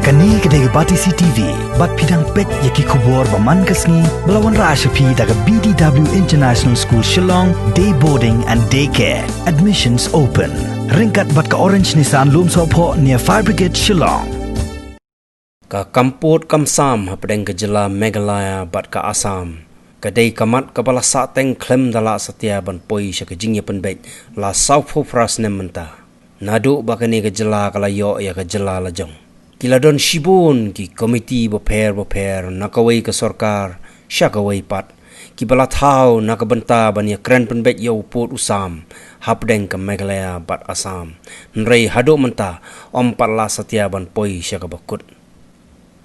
Kani kedai Bati CTV, bat pidang pet yaki kubur baman kasni, belawan Rashapi daga BDW International School Shillong, day boarding and daycare. Admissions open. Ringkat bat ka Orange Nissan Loom Sopo near Fire Brigade Shillong. Ka kamput kamsam hapdeng ke jela Meghalaya bat ka Assam. Kadai kamat kepala sateng klem dala setia ban poi sya ke jingya penbet la South Pras nementa. Nadu bakani ke jela kala yo ya ke jela lajong. Kila don shibun ki komiti boper nakawai ke sorkar syakawai pat ki bala thau nakabenta bania kren penbet yo put usam hapdeng ke Meghalaya bat Assam nrei hado menta om patla setia ban poi syakabakut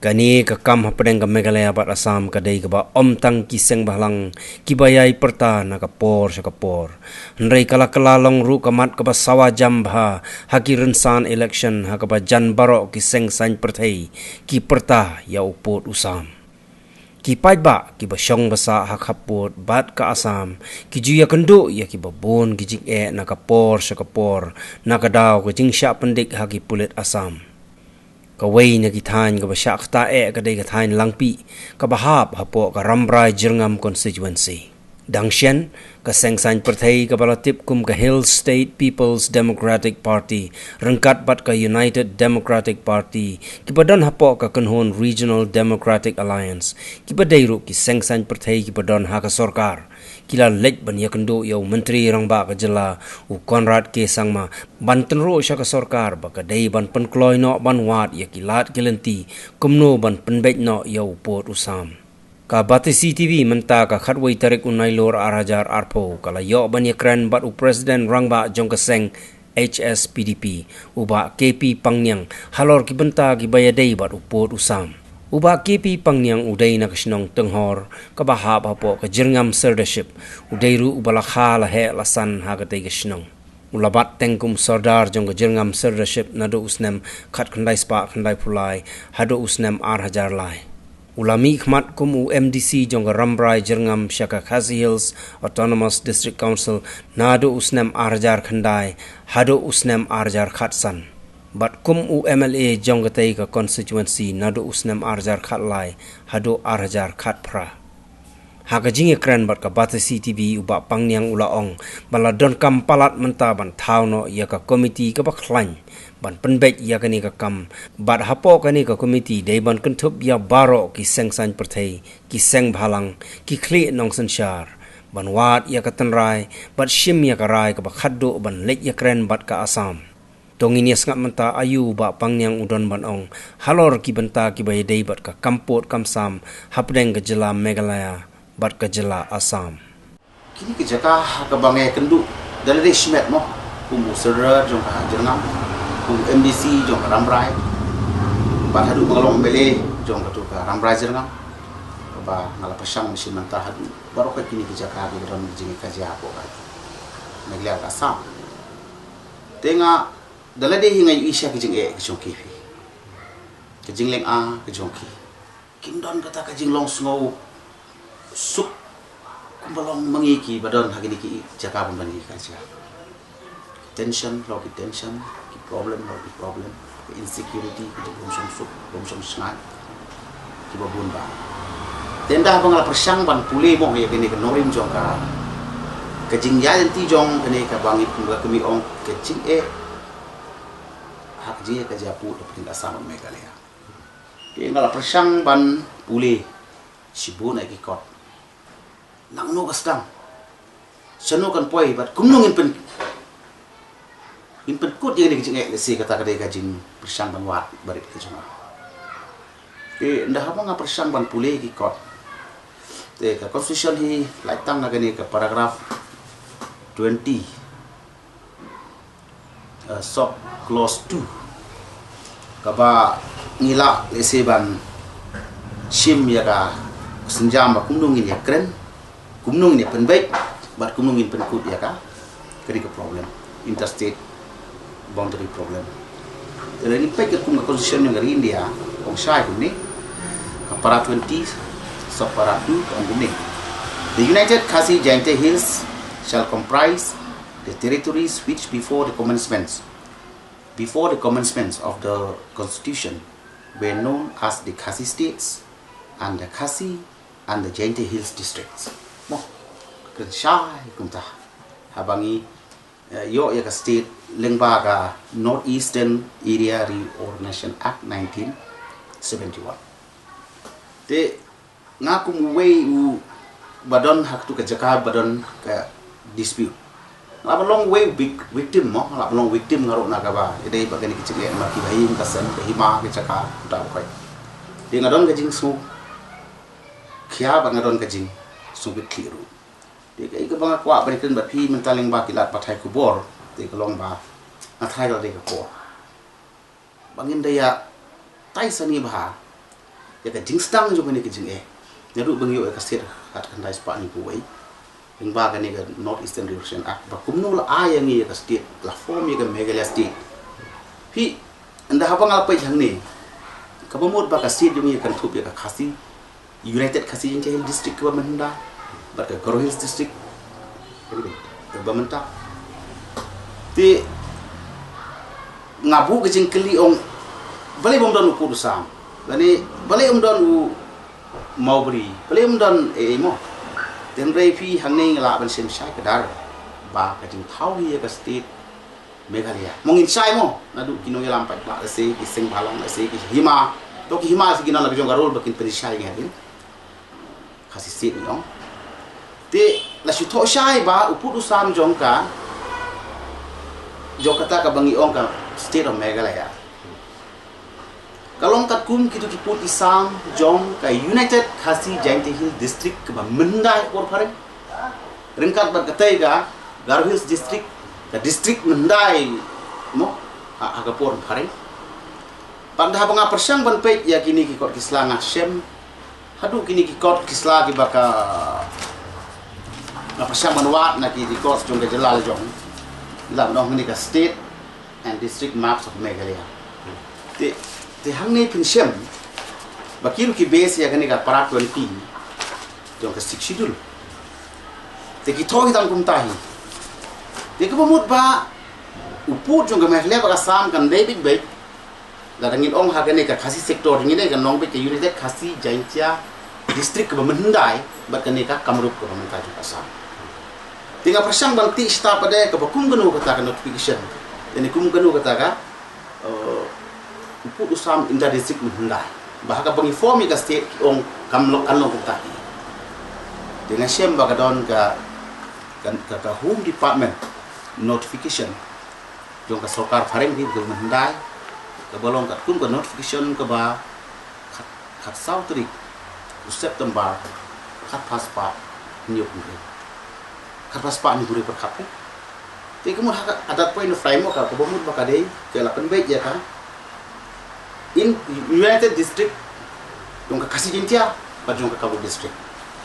kani ke kam hapdeng ke Meghalaya bat Assam kadai ke ba om tang kiseng bahlang ki bayai perta nakapor syakapor nrei kala kelalong ru kamat ke ba sawa jambha haki rensan election hakaba jan barok kiseng sain pertai ki perta ya uput usam ki paitba ki ba syong basa hakaput bat ke Assam ki juya kenduk ya ki babon ki jing nakapor syakapor nakadaw ke jing syak pendik haki pulit Assam kawai na gitan ka basyak ta kadai gitan langpi ka bahap hapo ka Rambrai Jirngam constituency dangsyan ka sengsan partai ka balatip kum ka Hill State People's Democratic Party rengkat bat ka United Democratic Party ki badan hapo ka Kanhon Regional Democratic Alliance ki badairu ki sengsan partai ki badan ha ka sorkar kila lek ban yakendo yaw menteri rang ba ka jela u Conrad K Sangma ban tenro sya ka sorkar ba ka dai ban penkloy no ban wat ya kilat kelenti kumno ban penbet no yaw pot usam ka Bati CTV menta ka khatwai tarik unai lor arhajar arpo kala yo ban yakran bat u president rang ba jong ka seng HSPDP uba KP Pangyang halor ki benta ki bayadai bat u pot usam uba KP Pangyang uday na kasinong tenghor kabahap hapo ka Jirngam Serdaship uday ru ubala khala he lasan hagatay kasinong ulabat tengkum sardar jong ka Jirngam Serdaship nado usnem khat khandai spa khandai pulai hado usnem arhajar lai ulami khmat kum u MDC jong ka Rambrai Jirngam Shaka Khasi Hills Autonomous District Council nado usnem arhajar khandai hado usnem arhajar khatsan Bat kum u MLA jong gatai ka constituency nado usnem arjar khat lai hado arjar khat pra haga jinge kran bat ka Bati CTV uba Pangyang ulaong bala don kam palat menta ban thauno ya ka komiti ka bakhlain ban penbet ya kani ka kam bat hapo kani ka komiti dei ban kentup ya baro ki sengsan perthai ki seng bhalang ki khli nong sanshar ban wat ya ka tanrai bat shim ya ka rai ka bakhaddo ban lek ya kran bat ka Assam Tongin yas ngat menta ayu ba Pangyang udon banong halor ki benta ki bay day bat ka kampot kamsam hapdeng ke jela Meghalaya bat ke jela Assam kini ke jaka ka bangai kendu dalade shmet mo kumu serra jong ka Jirngam kum MDC jong ka Rambrai bat hadu mengalong bele jong ka tu ka Rambrai Jirngam ba ngala pasang mesin menta hadu baru ka kini ke jaka di ron jingi ka japo ka Meghalaya Assam tenga dalade hinga yu isya kijing kijong kifi kijing leng kijong ki kindon kata kijing long snow suk kumbalong mangiki badon hagini ki jaka pembani kaja tension ki problem insecurity kijing bomsong suk bomsong sngat ki babun ba tenda bangala persang ban pule mo ya kini kenorim jong ka kijing ya enti jong kini ka bangit kumba kemi ong kijing hak jia ka japu dapat Assam Meghalaya di ngala persang ban pule sibun ai ki kot nang no kasdang sano kan poi bat kumnung in pen kut dia ni kijing lesi kata kadai kajing persang ban wat barit ke juma ndah apa nga persang ban pule ki kot te ka constitution hi laitang na gani ka paragraph 20 sub clause 2 kaba ngila leseban shim ya ka senjam ba kumnungin ya kren kumnungin ya penbaik bat kumnungin penkut ya ka kari ka problem interstate boundary problem jadi ni pek kum ka constitution yang dari India kong syai kum ni ka para 20 sub para 2 kum ni the United Khasi Jainte Hills shall comprise the territories which before the commencements of the constitution were known as the Khasi states and the Khasi and the Jaintia Hills districts. Mo kan syai kunta habangi yo ya ka state lengbaga Northeastern Area Reorganization Act 1971. Te ngaku muwei u badon hak tu ka jaka badon ka dispute. Lap long way victim mo lap long victim ngaro nagaba ide bagani kicik ma ki bahim kasan bahima ke jaka ta kai. Dia ngadon ka jing su khia ba ngadon ka jing su bit kliru. Dia kai ka banga kwa berikan bat pi mentaling ba kilat pathai kubor te ka long ba athai la de ka ko. Bangin daya tai sani ba ya ka jing stang jo ni kicik nyadu bangyo ka sir hat kan dai spa ni kuwai. Yang baga ni ka Northeastern Reorganization Act ba kumno la ayang ni ka state la form ni ka Meghalaya state. Pi anda haba ngal pa jang ni ka bamot ba ka state yung kan thup ya ka Khasi United Khasi Jaintia Hills district ka manda ba ka Garo Hills district ba menta ti ngabu ka jing keli ong balai bom don ku sam bani balai don u maubri balai don mo dan refi hangning la ban sem sai kadar ba ka jing thau hi ka state Meghalaya mongin sai mo nadu kino yalam pa la se ki sing balang la se ki hima to ki hima si gina la bijong garol bakin perisai ngadin Khasi state ni ong te la shi tho sai ba upu sam jong ka jokata ka bangi ong ka state of Meghalaya kalong kat kum kitu kiput isang jong ka United Khasi Jaintia Hills district ka mendai por pare ringkat bat katai ka Garo Hills district ka district mendai mo aga por pare panda banga persang ban pe ya kini ki kot kisla ngasem hadu kini ki kot kisla ki baka na persang manwat na ki di kot jong ka jalal jong lam no ni ka state and district maps of Meghalaya te hang ni pinsem bakiru ki base ya kani ka parat 20 jong ka 6 schedule te ki thohi tang kum tahi te ka bamut ba upu jong ka Meghalaya ba sam kan debit be la dangin ong ha kani ka Khasi sector ni ne kan nong be ke United Khasi Jaintia district ka mendai ba kani ka Kamrup ko menta ju asam tinga persang bang ti sta pada ka bakum ganu kata ka notification ini kum ganu kata ka upu usam inter district mendai bahaka bangi form ka state ong kamlo kanlo kutahi dengan sem baga don ka home department notification jong ka sokar fareng di ka mendai ka bolong ka kum ka notification ka ba khat sau trik September khat paspa niyo pure khat paspa ni pure per khat te kamu adat point framework ka bomut baka dei ke la penbek ya ka in United District yung ka Khasi Jaintia pa yung ka Kamrup District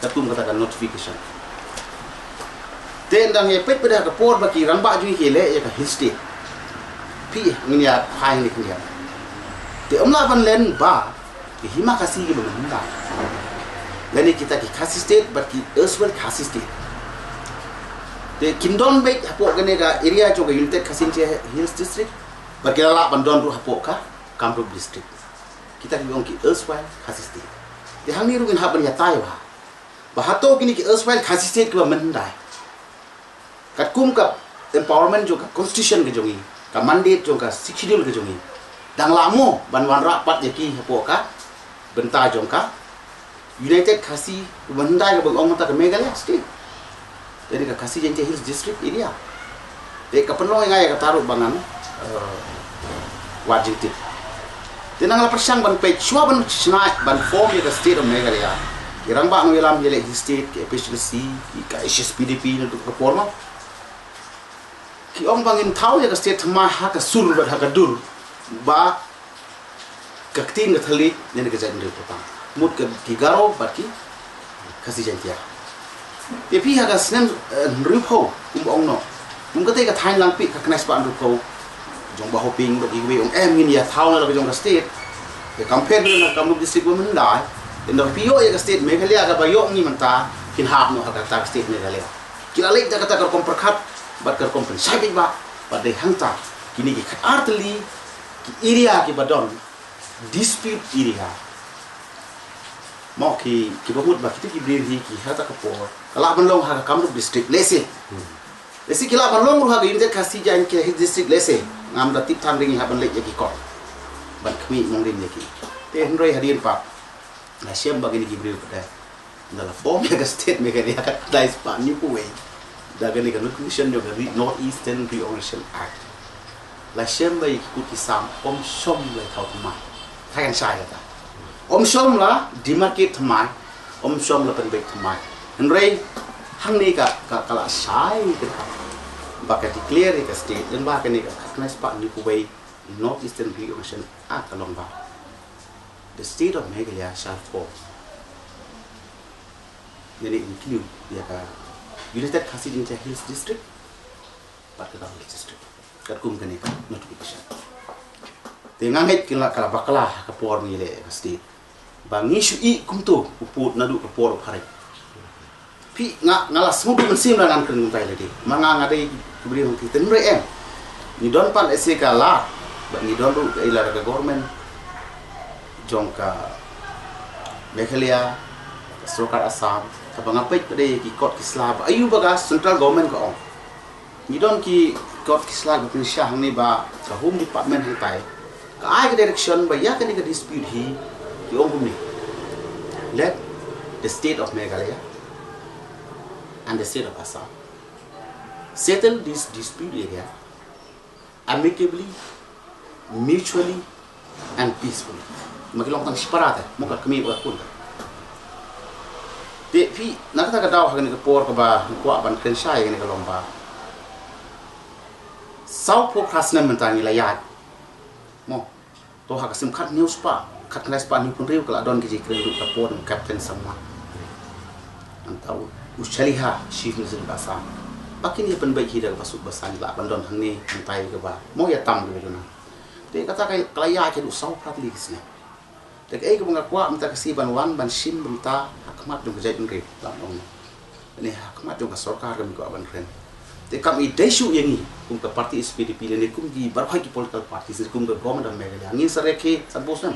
katum katakan notification then dang ye pet pada ka por baki ramba ju hele ya ka hill state pi ngin ya phai ni kia te omla ban len ba ki hima Khasi ki benda leni kita ki Khasi state baki Earthwell Khasi state te kindon baik hapo gane ka area jo ka United Khasi Jaintia Hills district baki la ban don ru hapo ka Kamrup district kita bilang ki Earthwell Khasi state di hang ni rugin haban ya tai ba bahato kini ki Earthwell Khasi state ki mendai kat kum ka empowerment jo ka constitution ke jongi ka mandate jo ka schedule ke jongi dang lamo ban wan rapat ya ki hapo ka benta jong ka United Khasi mendai ka bang ong ta ka Meghalaya state jadi ka Khasi Jaintia Hills district area de ka penlo ngai ka taruh bangan wajib tip tinang la persang ban pe chua ban chna ban form ya state of Meghalaya irang ba ngilam yele state ke PHC ka SSPDP na to forma ki ong bangin thau ya state ma ha ka sur ba ha ka dur ba ka tin ga thali ne ka jan re potang mut ka ki Garo ba ki Khasi Jaintia te pi ha ka snem rupho ong no ka te ka thain lang pi ka knas pa rupho jong ba hoping ba giwe ong ngin ya thau na la jong ka state ke compare na Kamrup district wo mendai endo pio ya ka state Meghalaya ka ba yo ngi manta kin hap no ha ka state Meghalaya kila lek ta kata ka komperkhat bat ka kompensasi ba pada hangta kini ki artli ki area ki badon dispute area mau ki bamut ba kita ki beri ki hata kapor kala ban long ha Kamrup district lese kila ban long ha United Kasi jan ke district lese ngam da tip thang ring ha ban le ki ko ban khmi mong ring ki te hnroi hadin pa na shem ba gini ki beri pada dalam form ya state me kali akan dice pa ni ku we da gani kan commission yo gari North Eastern Reorganization Act la shem ba ki ku ki sam om shom le khau ma thay kan sai ta om shom la demarcate thamai om shom la pen bek thamai hnrei hang ni ka kala sai ke ba ka declare ka state dan ba ka ni ka khatnai pa ni ku we North Eastern Reorganization Act along ba the state of Meghalaya shall fall jadi include ya ka United Kasi Hills District Patkedang Hills District kat kum kan ka notification tengang het kila kala bakala ka por ni le ka state bangi shu I kum tu uput nadu ka por phare pi ngala smudu man sim la nan kan tai le di manga ngadai kubri ti tenre em ni don pan ese ka la ba ni don ru ila ka government jongka Meghalaya Sarkar Assam kabangapit pada ki kot kislab ayu baga central government ko ni don ki kot kislab ko syah ni ba ka home department hang tai ka ai ka direction ba ya ka ni ka dispute hi ki ong ni let the state of Meghalaya and the state of Assam settle this dispute area amicably mutually and peacefully magilong tang separate mo ka kami ba pun de pi nakata ka daw hagan ka por ka ba ko ban kren sai ni ka lomba sau po krasna mentani la yat mo to ha ka sim khat news pa khat knas pa ni pun riu kala don ki ji kren ka por captain sama antau ushaliha chief minister Assam bakin ya pen bai ki da basuk basan la ban don hang ni antai ka ba mo ya tam ke na de kata ka kala ya ke du sau prat li kisne de ai ka bunga kwa mta ka si ban wan ban sim mta hakmat dong jai ngri lam ong ni hakmat dong ka sarkar ka mi ko ban kren te kam I desu yang ni kum ka parti SPDP le kum gi bar ki political party sir kum ka government of Meghalaya ngin sare ke sabos nam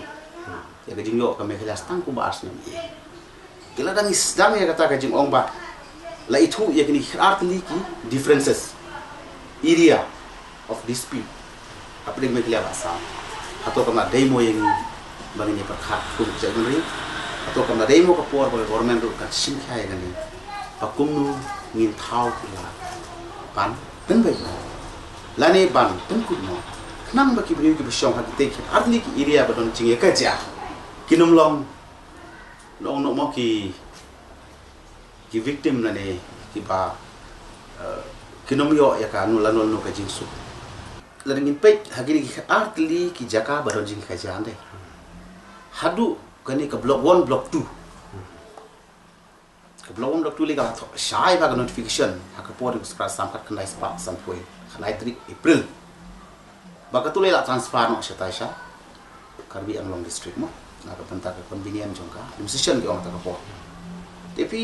ya ka jingyo ka Meghalaya stang ku ba asna kila dang isdang ya kata ka jing ong ba la itu ya kini artli ki differences area of dispute apa ding Meghalaya Assam atau kama demo yang bang ini perkhat kum jai ngri atau kama demo ka por government ru ka sim khai ngani pakum nu ngin thau kila pan ten bai lani ban ten ku no nang ba ki bri ki bshong ha te ki artli ki area ba don ching ka ja kinum long long no mo ki victim na ne ki ba kinum yo ya ka nu la no ka jing su la ngin pe hagiri ki artli ki jaka ba don jing ka ja ande hadu kani ka block 1 block 2 ka block 1 block 2 liga shai ba notification ha ka por ka sam khat khnai spa sam foi khnai 3 April ba ka tu le la transfer no shatai sha Karbi Anglong district mo na ka panta ka convenient jong ka decision ki ong ta ka por tapi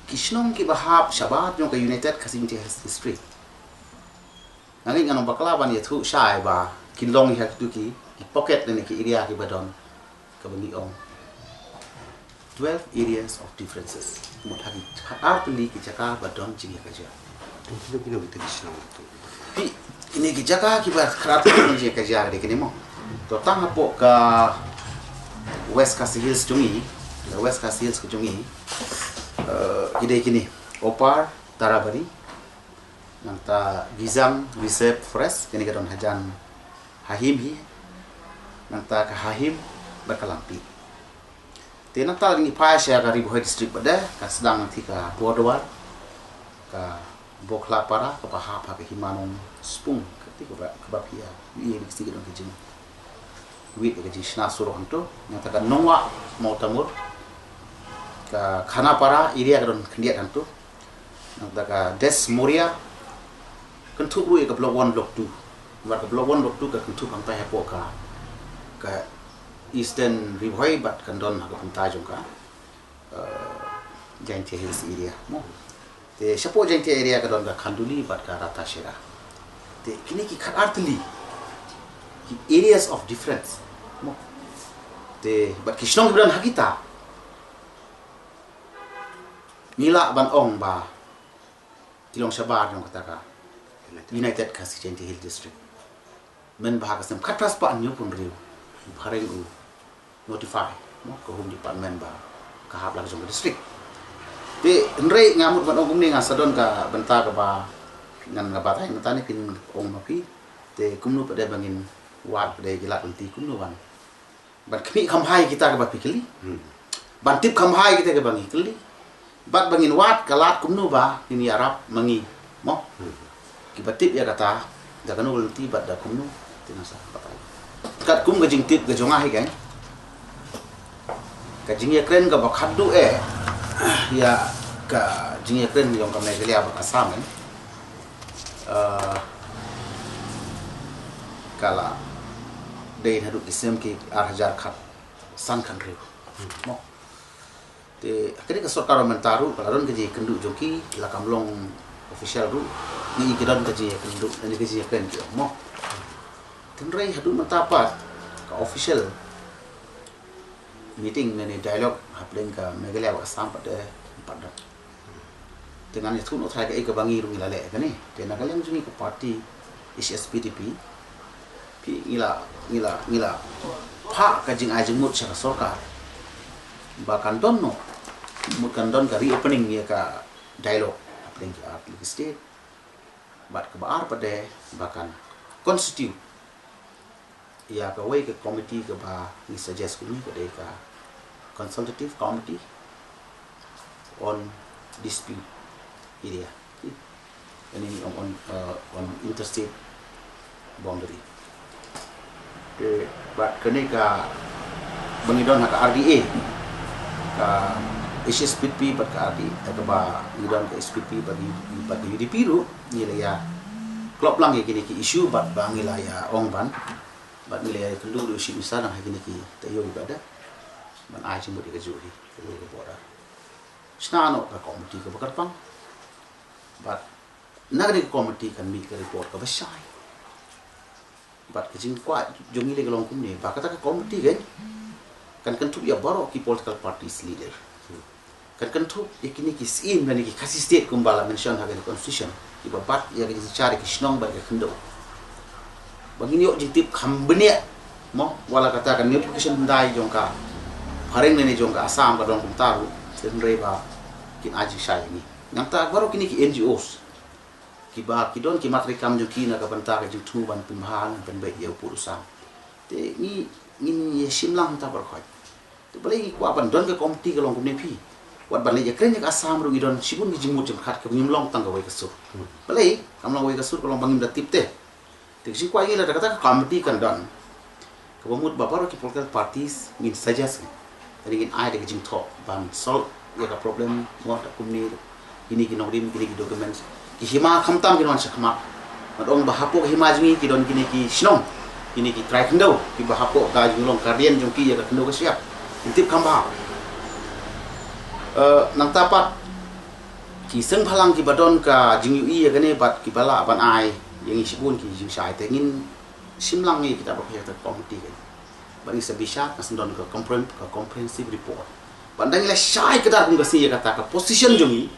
kishnong ki bahap shabat jong ka United Kasi district nanging anong baklaban ya thu shai ba kinlong ya tu ki pocket ni ki area ki badon ka bani ong 12 areas of differences mo thagi artli ki jaka badon jingi ka ja kino bitu kishnong tu pi ini ki jaka ki ba kharat jingi ka ja de kini mo to tang hapo ka West Kasi Hills jungi la West Kasi Hills ko jungi ide kini Opar Tarabari nanta Gizam Reserve Forest kini ka don hajan Hahim hi nanta ka Hahim berkalampi tena tal ni pa sya ka Ribuhai district pada ka sedang nanti ka Bordowar ka Bokla para ka Bahap ka Himanong Spung ketika ba bapia ni ni sigi don kijin wit ka jishna suruh anto nanta ka Nongwa mau tamur ka Khanapara area ka don kendiat anto nanta ka Des Moria kentuk ru ka block 1 block 2 war ka block 1 block 2 ka kentuk ang pa hapo ka Eastern Ribuhai bat kandon ha ka panta jong ka Jaintia Hills area mo te sapo Jaintia area ka don ka Khanduli bat ka Ratashera te kini ki khat artli areas of difference mo te bat kisnong ibran hakita nila ban ong ba tilong sabar yang kata ka United Constituency Hill District men bahag sem katras pa anyo pun riu bareng u notify mo ko hum department ba kahap lang jong district te nrei ngamut ban ong kumni ngasadon ka benta ka ba ngan ngabatay matani kin ong mapi te kumnu pada bangin wat pada gelat unti kumnu ban ban kami kamhai kita ka ba pikili ban tip kamhai kita ka bangi kili bat bangin wat kalat kumnu ba ini arab mangi mo kibatip ya kata jaga nu ulti bat da kumnu tinasa batay kat kum gajing tip gajonga hi kan kajing ya kren ka bakhaddu ya ka jing ya kren yang ka megalia ba asam kan kala day haduk isem ki arhajar khat san kan riu mo te akhirnya ke sorkar mentaru kalaron ke ji kendu joki la kamlong official ru ni kidan ke ji kendu ni ke ji ken mo tenrai hadu mentapat ka official meeting ni dialog haplen ka megalia wa sam pada pada dengan itu no thai ke bangi ru ngilale ka ni te na kaleng jungi ke parti SSPDP pi ngila pha ka jing ajeng mut sa sorkar bahkan donno bukan don ka reopening ya ka dialog haplen ki art state bat ke baar pada bahkan constitute ya ka way ke committee ke ba ni suggest kuni ke ka consultative committee on dispute area ini on interstate boundary ke bat kene ka bangidon ka RDA ka SSPP bat ka RDA ka ba ngidon ka SPP bagi UDP ru ni ya klop lang ya kini ki issue bat bangila ya ongban bat nilai kendu do si misana ha kini ki tayo ibada man ai chimbo di ka juhi ke bora snano ka committee ka bakarpang but nagari committee kan meet ka report ka basai but kajing kwa jongi le galong kumne ba kata ka committee kan tu ya baro ki political parties leader kan tu ikini ki sin bani ki kasi state kumbala mention ha constitution iba bat ya ki cari ki snong ba ka kendo bagini yo jitip khambne mo wala kata kan notification dai jongka hareng ne jongka asam ka dong taru senre ba kin aji sai ni nang ta baro kini ki NGOs ki ba ki don ki matri kam jo kina ka banta ka jitu ban pimhan ban bai ya purusan te ni ye simlang ta bar khoi te balai ko ban don ka komti ka long ne pi wat ban le ya kren ka asam ru don sibun ki jimut jam khat ka nyimlong tang ka wai ka sur balai kam long wai ka sur ka long bangim da tip te te si kwa ila kata ka komti kan don ka bamut babaro ki political parties min suggest ringin ai de jing top ban sol ya ka problem mo ta kumni ini ki nongrim ki documents ki hima khamtam ki non sakma madong bahapo hima jmi ki don kini ki shnong kini ki try kendo ki bahapo ka junglong kardian jong ki ya ka kendo ka siap intip khamba nang tapat ki seng phalang ki badon ka jing yu ya gane bat ki bala ban ai yang isibun ki jing sai te ngin simlang ni kita bakya ta committee kan bani sabisha ka sendon ka comprehensive report bandang la sai ka dar kun ka si ya kata ka position jongi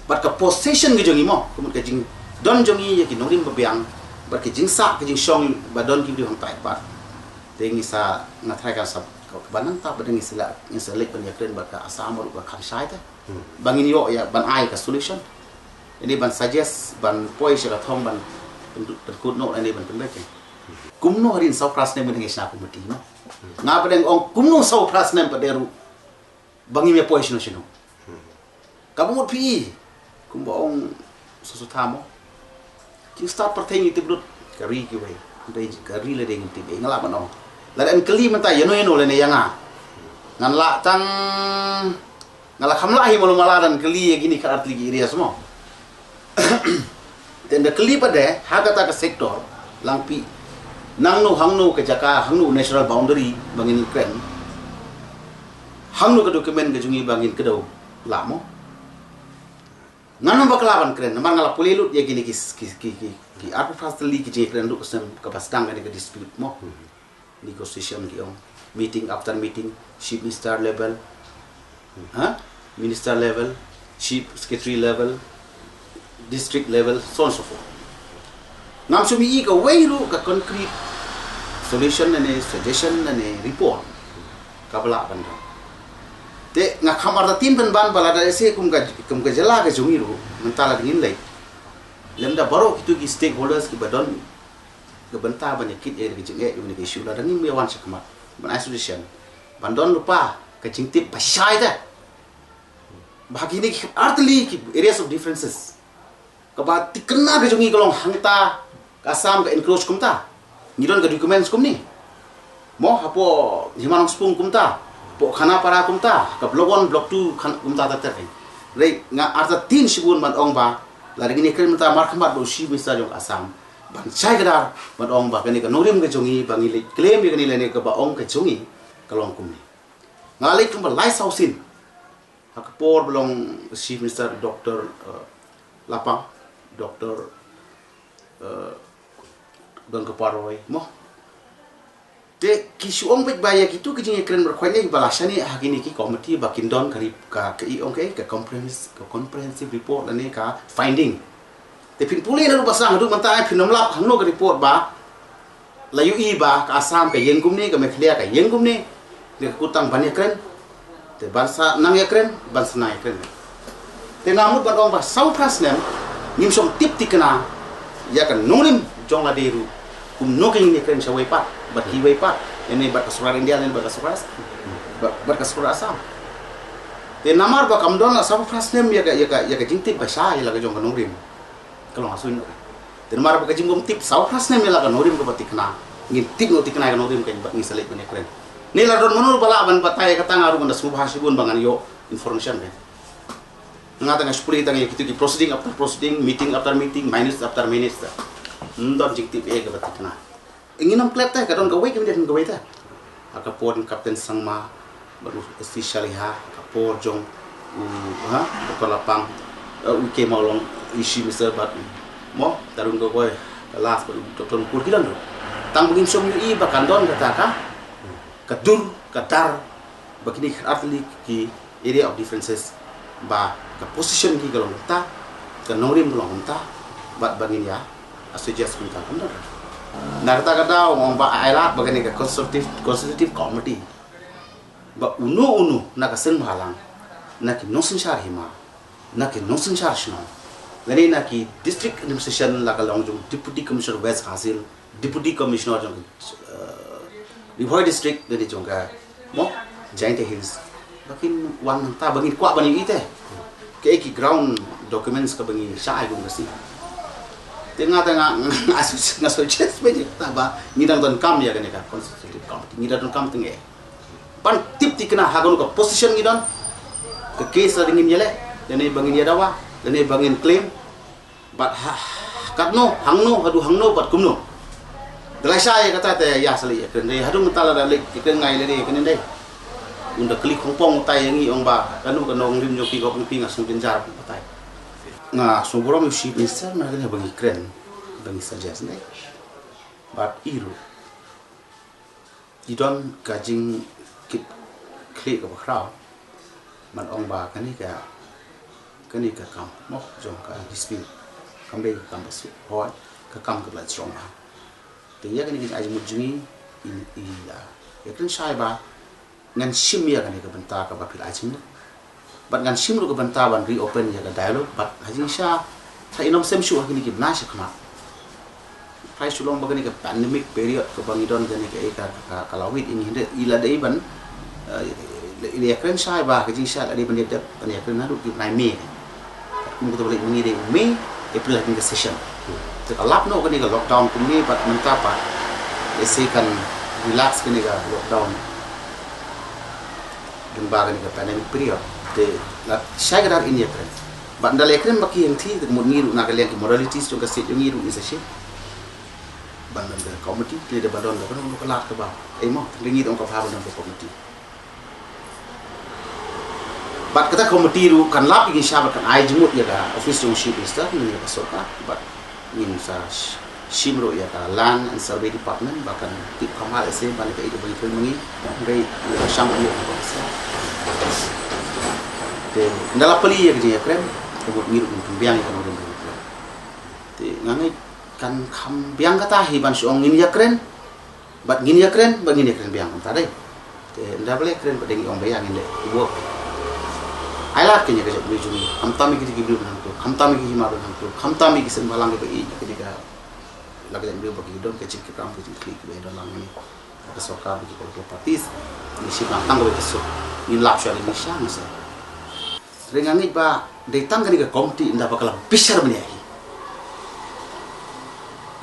bat ka possession ge jongi mo kemun ka jing don jongi ya ki nongrim babiang bat ki jing sa ki jing shong badon ki di hong tai bat tengi sa ngathai ka sab ka banang ta badang isla inselek ban yakren bat ka asam ru ka khamsai ta bangin yo ya ban ai ka solution ini ban suggest ban poi se ka thom ban terkut no ini ban pembek kumno harin sau pras ne mengi sna komiti no nga badang ong kumno sau pras ne paderu bangi me poi sino sino kamu pi kumbaong susutamo ki start perteng itu brut kari ki we dai kari le ding tibe ngala mano la an kali menta yano le ne yanga ngan la tang ngala khamla hi molo maladan kali gini ka atli gi ria semua tenda kali pada hagata ka sektor langpi nangno hangno ke jaka hangno national boundary bangin kren hangno ke dokumen ke jungi bangin kedau lamo Nganu bakalaban keren, namar ngala pulilut ya gini ki apa fastly ki keren lu kesem kapasdang kan ke dispute mo. Negotiation ki meeting after meeting, chief minister level, minister level, chief secretary level, district level, so on so forth. Ngam sumi ka way ru ka concrete solution and suggestion and report kabla kan. Te nga khamar da tin ban bala da se kum ka jala ka jungi ru mentala dingin lai lemda baro kitu ki stakeholders ki badon ke benta banyak kit e ki jenge ni ke issue da dangin me wan sakma ban isolation bandon lupa ka jingtip pasai da bagi ni artli ki areas of differences ka ba tikna ka jungi kolong hangta kasam ka encroach kumta ngidon ka documents kumni mo hapo himanong spung kumta po khana para kumta ka block 1 block 2 kumta ta ter rei nga arta tin sibun man ong ba la ringini kren mata mar khamat bo shi misa jong asam ban chai kadar man ong ba kani ka norim ka jongi bangi le claim ye kani le ne ka ba ong ka jongi kalong kumni ngalai kum ba lai sausin hakapor belong chief minister dr lapang dr don keparoi mo te kisu ong baik baya gitu kijing keren berkhwanya balasani hakini ki committee bakin don karib ka i ong ka comprehensive report lani ka finding te pin puli na basang du manta pin nomlap hangno ka report ba layu i ba ka asam ka yengkum ni ka mekhlia ka yengkum ni de kutang banyak keren te bansa nang ya keren bansa nang ya keren te ngamut ban ong ba sau prasnem nim som tip tikna ya kan nolim jong la deru kum noking ni keren sawai pat bat hiway pat ini bat kasurar India ini bat kasurar Asam te namar ba kamdon la sabu frasnem ya ka jingtip ba sha ya la ka jong kanorim kalau ngasuin te namar ba ka jingom tip sabu frasnem ya la ka norim ka batikna ngin tip no tikna ka norim ka bat ngisalik ne keren ni la don manur bala ban batay ka tangaru kan smu bahasibun bangan yo information be ngata nga spuli tang kitu ki proceeding after proceeding meeting after meeting minutes after minutes ndon jingtip e ka batikna ingin namplep teh kadon gawe kemudian gawe teh akapor kapten sangma baru official ha kapor jong doktor lapang uke maulong isi mister bat mo tarun gawe last baru doktor pur kilang tang bugin som yu bakan don kata ka kadur kadar begini artli ki area of differences ba ka position ki galong ta ka norim galong ta bat bangin ya suggest kita kan Narta kata orang ba ailat bagani ka consultative committee ba unu nak sen malang nak nosen syar hima nak nosen syar shno lani nak district administration la kalong jong deputy commissioner west hasil deputy commissioner jong Rivoy district dari jong ka mo Giant Hills bakin wan ta bagi kwa bani ite ke ki ground documents ka bagi syai gong kasi tengah-tengah asus ngasujes beje taba ngidang don kam ya gane ka constitutive committee ngidang don kam tenge pan tip tikna hagon ka position ngidon ke case la dingin yele dene bangin ya dawa dene bangin claim bat katno hangno bat kumno dalai saya kata te ya sali ya kene hadu mentala dalik kita ngai le kene dai unda klik hongpong tai yangi ong ba kanu kanong rim joki ko pi ngasung penjar patai nga soboro mi shi minister na gani bagi kren bagi suggest ne but iru idon kajing kit klik ka khraw man ong ba kani ka kam mo jong ka dispute kambe kam basu hoy ka kam ka la strong ba te ya kani ai mujungi i ya kan sai ba ngan sim ya kani ka benta ka ba pil ai ching bat ngan sim ru ka benta ban reopen ya ka dialogue bat hajing sha sa inom sem shu hakini ki bna sha khama pai sulong bagani ka pandemic period ka bangidon gani ka kalawit ini hinde ila dei ban ile kren sai ba hajing sha la dei ban dep ban ya kren hadu ki nai me kum ko balik mengi dei me april hakin ka session te kalap no gani ka lockdown kum ni bat menta pa ese kan relax gani ka lockdown dan bagani ka pandemic period te la sai gadar ini kren bandal ekren baki yang thi mo ngiru na kalian ki moralities jo ka set jo ngiru is a shit bandal da committee te de badon da kono ko lat ka ba e mo lingi don ka fa bandal committee But kata komiti ru kan lap ingin siapa kan ai jemut ya ka office jong shipista ni ka soka but ingin sa shimro ya ka land and survey department bahkan tip kamal ese balik ke itu bagi mengi rei ya syam ya ka sa te ndala pali ya dia krem kebut ngiru biang kan orang te ngangai kan kham biang kata hi ban suong ngin ya kren but ngin ya kren biang kan tadi te nda boleh kren badeng ong bayang ini work Ailat kenya kerja beli jumi, hamtami kita gibri benangku, hamtami kita himaru benangku, hamtami kita sembalang kita ketika lagi yang beli bagi don kecil kita ambil klik klik dalam ini, kesoka bagi kalau partis, ini sih nantang kalau kesok, ini lap soal ini siang masa. Ringangit ba, datang ke komiti, indah bakal besar menyai.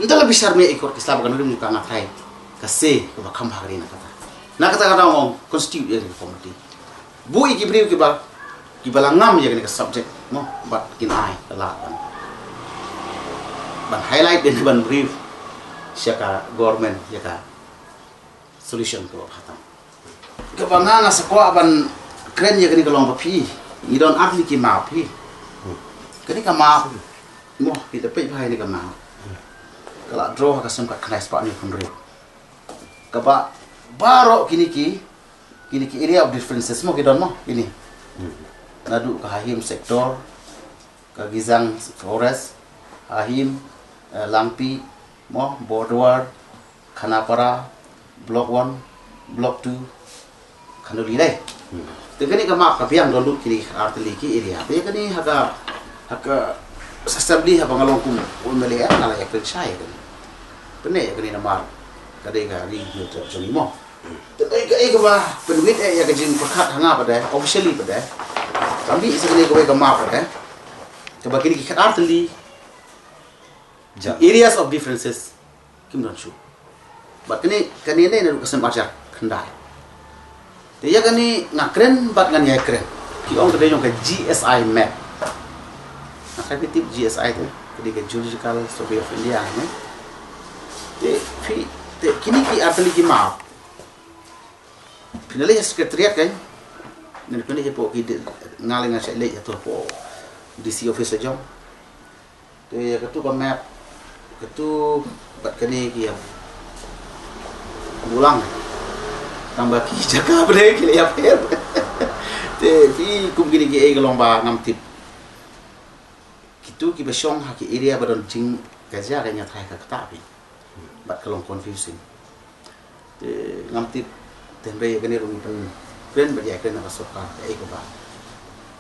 Indah lebih besar menyai ikut Islam kan udah muka ngatai, kasih kebakam hari ini kata. Nak kata orang konstitusi dia komiti, bu ikibri kibak ngam ya kan subjek mo bat kin ai lapan ban highlight dan ban brief siaka government ya ka solution ko hatam ke banganga sekolah ban keren ya kan kalau papi you don't atli ki ma pi kani ka ma mo kita pe bai ni ka ma kala draw ka sem ka knais pa ni kun re ka ba baro kini ki area of differences mo kidon mo ini nadu ke Hahim sektor, ke Gizang forest, Hahim, Lampi, Bordewar, Khanapara, Block 1, Block 2, Khanduli deh. Tegani ke map kapiang dulu kiri arteli ki area. Tapi kani haka sasabli haba ngalongkum umeli nala ya kerjai kan. Pene kani namar kadai ka ri nyoto joni mo. Tegani ke ba penuit ya ke jin perkat hanga pada officially pada kami sekali kau ke map coba kini kita arteli areas of differences kim don shu but kini nak kesem ajar kendai dia kani ngakren bat ngan ya kren ki ong tadi yang ke GSI map nak tip GSI tu jadi ke Geological Survey of India kini ki arteli ki map finally sekretariat kan nên cái này bộ cái ngaling nga sẽ lệ cho bộ DC office aja thì cái tu map cái tu bật cái này kia ulang tambah ki jaga bre ki ya per thì fi kum gini ki cái lomba ngam tip kitu ki besong ha ki area badon jing kaja ka nya thai ka ta bi bat kalong confusing thì ngam tip tembe cái này rung pen friend berjaya kena kasoka ko ba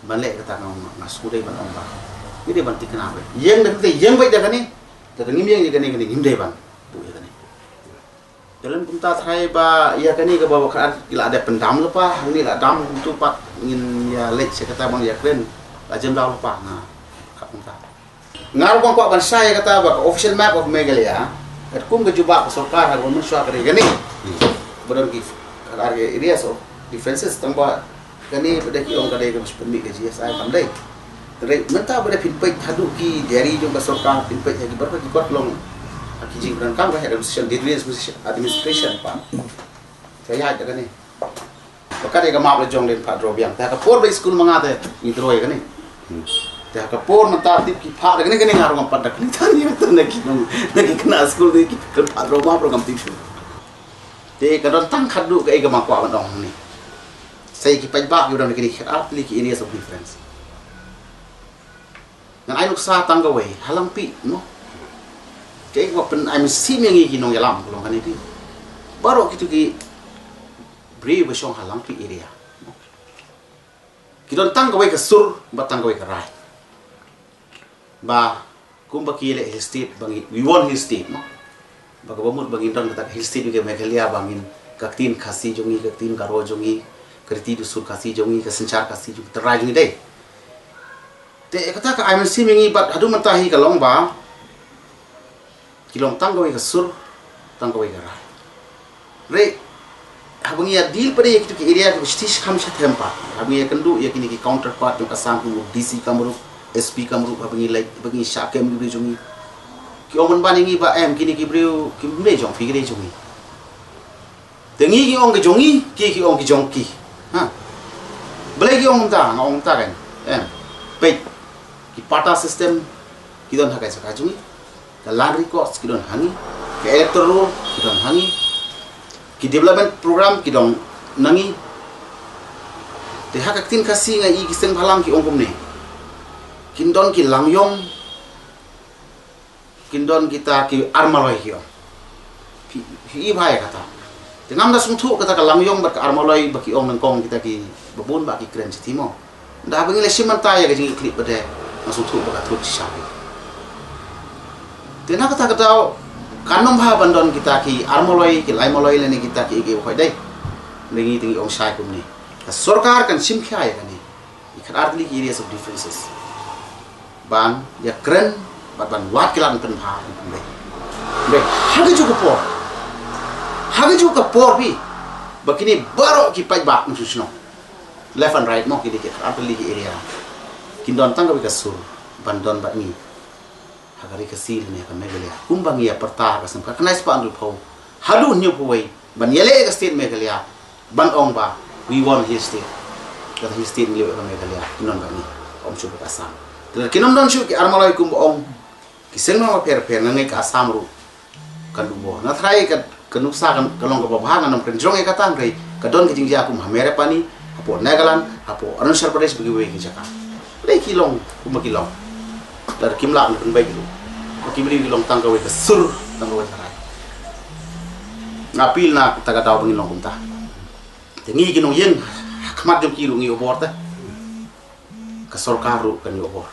balik kata ngam skudai ban ong ba ini ban tikna ba yang dak yang baik dak ni dak ngim yang ni ngim ban bu ya kani dalam kumta thai ba ya kani ke bawa kan ila ada pendam lepa ni la dam tu pat ngin ya lek saya kata bang ya kren la jam dah lepa na kak kumta ngar bang ko ban saya kata ba official map of Meghalaya at kum ke jubak kasoka ha gon syua kari kani bodon ki area so differences tambah kani pada ki ong kadai ke sependi ke GSI pandai kadai menta pada pinpait hadu ki dari jong kasoka pinpait lagi berapa ki kot long ki jing dan kam head administration pa saya ada kani bakade ka map le jong den pa dro biang ta ka por ba school mangate ni droi kani ta ka por menta tip ki pha kani kani ngar ngam padak ni tani betul na ki kena school ni ki pa dro ma program tip te ka don tang khadu ka ga ma kwa ban dong ni saya kipai bak yudan kini artli ki areas of difference ngan ai nuksa tanggawe halampi no kay ko pen I'm sim yang iki nong yalam kolong kan iki baru kitu ki brave besong halampi area kidon tanggawe ke sur ba tanggawe ke rai ba kumba ki le hill state bangi we want hill state no ba ka bamut bangin don kata hill state ke Meghalaya bangin kaktin khasi jongi kaktin karo jongi kerti dusul kasih jongi kesencar kasih juga terai ni deh. Te kata ka I'm sim yang ibat hadu mentahi kalong ba kilong tanggawe ke sur tanggawe ke rai. Re habang ya deal pada yang kita area ke stis kami sah tempat. Habang ya kendu ya kini ki counterpart yang asam ku DC Kamru SP Kamru habang ya bagi syakem juga jongi. Ki omon ban yang iba kini ki brio ki brio jong figure jongi. Tengi ki ong ke jongi ki ong ki jongki. Ha. Belagi ngong ta kan. Baik. Ki parta system kidon hakai sakajungi. Ka land records kidon hangi. Ka electoral kidon hangi. Ki development program kidon nangi. Te hakaktin kasi nga i kiseng halang ki ongkom ni. Kindon ki langyong. Kindon kita ki armaloy hiyo. Hi bahaya kata. Tengam da sungtu kata ka langyong bat ka armaloy baki ong nangkong kita ki babun baki kren timo. Nda bengi le simanta ya gajing klip bade masuk tu baka tu siapi. Tena kata kanom ha bandon kita ki armoloy ki laimoloy le ni kita ki ge khoi dai. Lengi tingi ong sai kum ni. Sarkar kan sim khya ya ni. Ikan artli ki areas of differences. Ban ya kren ban wat kilan pen ha kum dai. Dai hage ju ko Hage ju ka por bi. Bakini baro ki pai ba mususno. Left and right mo ki dikit artli ki area. Kindon tangga bi kasur bandon bat ni. Hagari kasil ni ka megalia. Kumbang ya perta ka sam ka kanais pa andu pau. Hadu nyu puwei ban yele ka state megalia. Ban ong ba we want his state. Kata his state ni ka megalia. Kindon ba ni om chu ka sam. Ter kinom don chu ki armalai kum ong. Kiseng ma per ngai ka asam ru. Kandubo. Na try ka kenuksa kan kalong ka babahangan ng prenjong e katang kay kadon ka jingja kum hamere pani hapo Nagaland hapo Arunachal Pradesh bagi we ki jaka. Lei kilong kumakilong. Dar kimla ng baik itu. Makibili kilong tanggawe ka sur tanggawe taray. Ngapil na taga daw pangilong kumta. Tingi kinong yen kamat yung kilo ngi obor ta. Ka sarkaru kan obor.